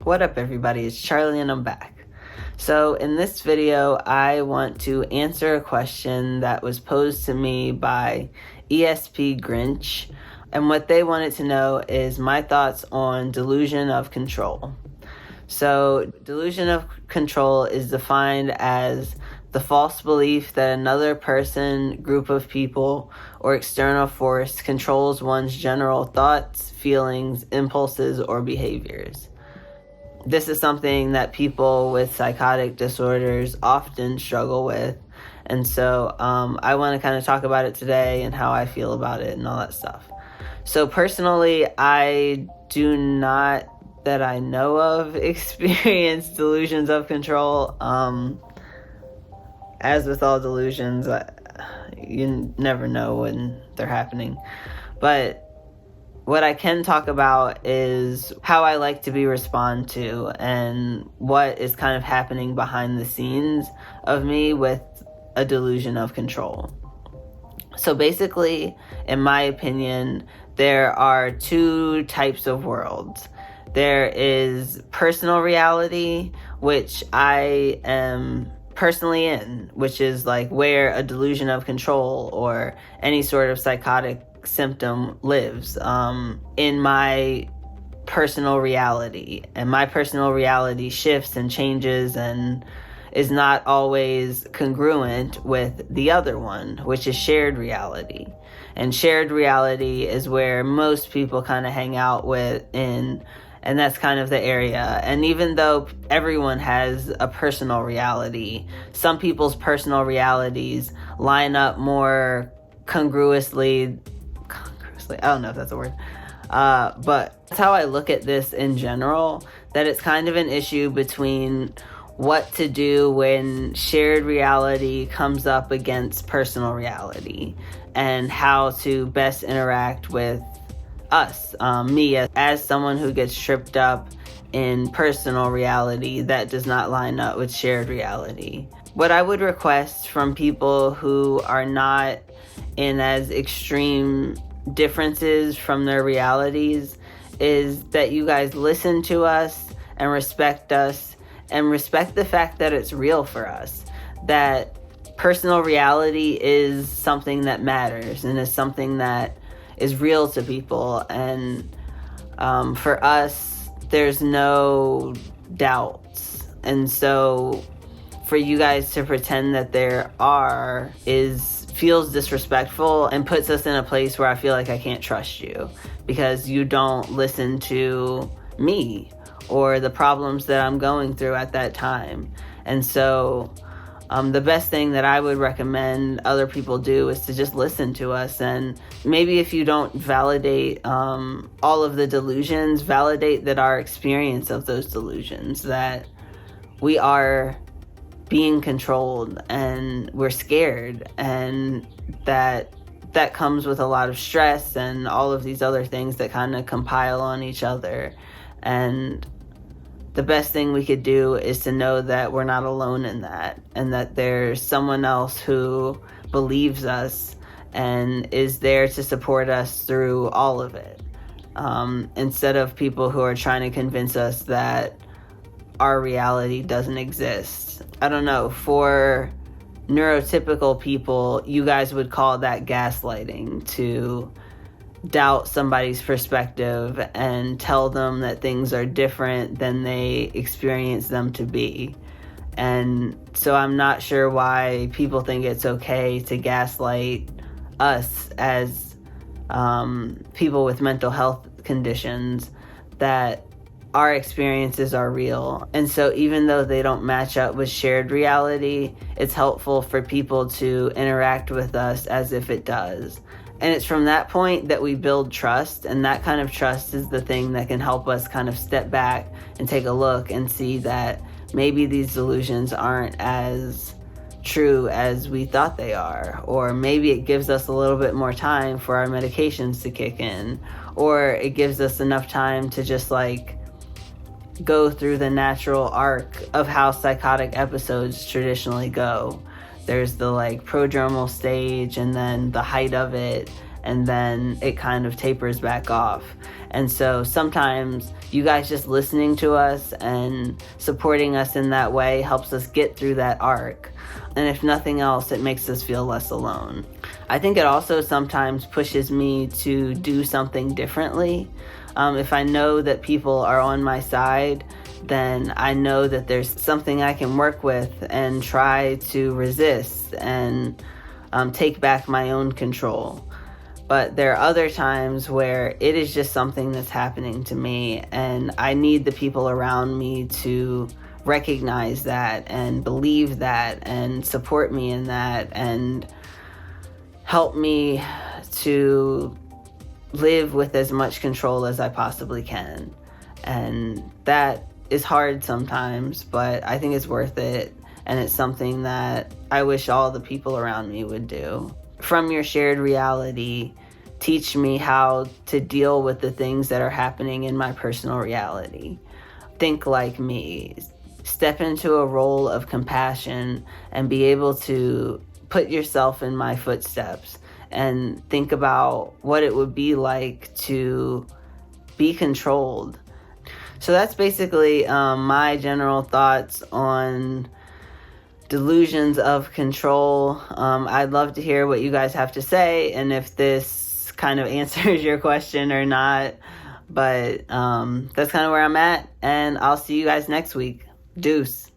What up, everybody? It's Charlie and I'm back. So in this video, I want to answer a question that was posed to me by ESP Grinch. And what they wanted to know is my thoughts on delusion of control. So delusion of control is defined as the false belief that another person, group of people, or external force controls one's general thoughts, feelings, impulses, or behaviors. This is something that people with psychotic disorders often struggle with. And so I want to kind of talk about it today and how I feel about it and all that stuff. So personally, I do not, that I know of, experience delusions of control. As with all delusions, you never know when they're happening. But what I can talk about is how I like to be responded to and what is kind of happening behind the scenes of me with a delusion of control. So basically, in my opinion, there are two types of worlds. There is personal reality, which I am personally in, which is like where a delusion of control or any sort of psychotic symptom lives in my personal reality. And my personal reality shifts and changes and is not always congruent with the other one, which is shared reality. And shared reality is where most people kind of hang out with and that's kind of the area. And even though everyone has a personal reality, some people's personal realities line up more congruously, I don't know if that's a word, but that's how I look at this in general, that it's kind of an issue between what to do when shared reality comes up against personal reality and how to best interact with us, me as someone who gets tripped up in personal reality that does not line up with shared reality. What I would request from people who are not in as extreme differences from their realities is that you guys listen to us and respect the fact that it's real for us, that personal reality is something that matters and is something that is real to people. And for us, there's no doubts. And so for you guys to pretend that there are feels disrespectful and puts us in a place where I feel like I can't trust you because you don't listen to me or the problems that I'm going through at that time. And so the best thing that I would recommend other people do is to just listen to us. And maybe if you don't validate all of the delusions, validate that our experience of those delusions, that we are being controlled and we're scared, and that comes with a lot of stress and all of these other things that kind of compile on each other. And the best thing we could do is to know that we're not alone in that, and that there's someone else who believes us and is there to support us through all of it, instead of people who are trying to convince us that our reality doesn't exist. I don't know, for neurotypical people, you guys would call that gaslighting, to doubt somebody's perspective and tell them that things are different than they experience them to be. And so I'm not sure why people think it's okay to gaslight us as people with mental health conditions, that our experiences are real. And so even though they don't match up with shared reality, it's helpful for people to interact with us as if it does. And it's from that point that we build trust, and that kind of trust is the thing that can help us kind of step back and take a look and see that maybe these delusions aren't as true as we thought they are, or maybe it gives us a little bit more time for our medications to kick in, or it gives us enough time to just like go through the natural arc of how psychotic episodes traditionally go. There's the like prodromal stage and then the height of it, and then it kind of tapers back off. And so sometimes you guys just listening to us and supporting us in that way helps us get through that arc. And if nothing else, it makes us feel less alone. I think it also sometimes pushes me to do something differently. If I know that people are on my side, then I know that there's something I can work with and try to resist and take back my own control. But there are other times where it is just something that's happening to me, and I need the people around me to recognize that and believe that and support me in that and help me to live with as much control as I possibly can. And that is hard sometimes, but I think it's worth it, and it's something that I wish all the people around me would do. From your shared reality, teach me how to deal with the things that are happening in my personal reality. Think like me. Step into a role of compassion and be able to put yourself in my footsteps and think about what it would be like to be controlled. So that's basically my general thoughts on Delusions of Control. I'd love to hear what you guys have to say and if this kind of answers your question or not. But that's kind of where I'm at, and I'll see you guys next week. Deuce.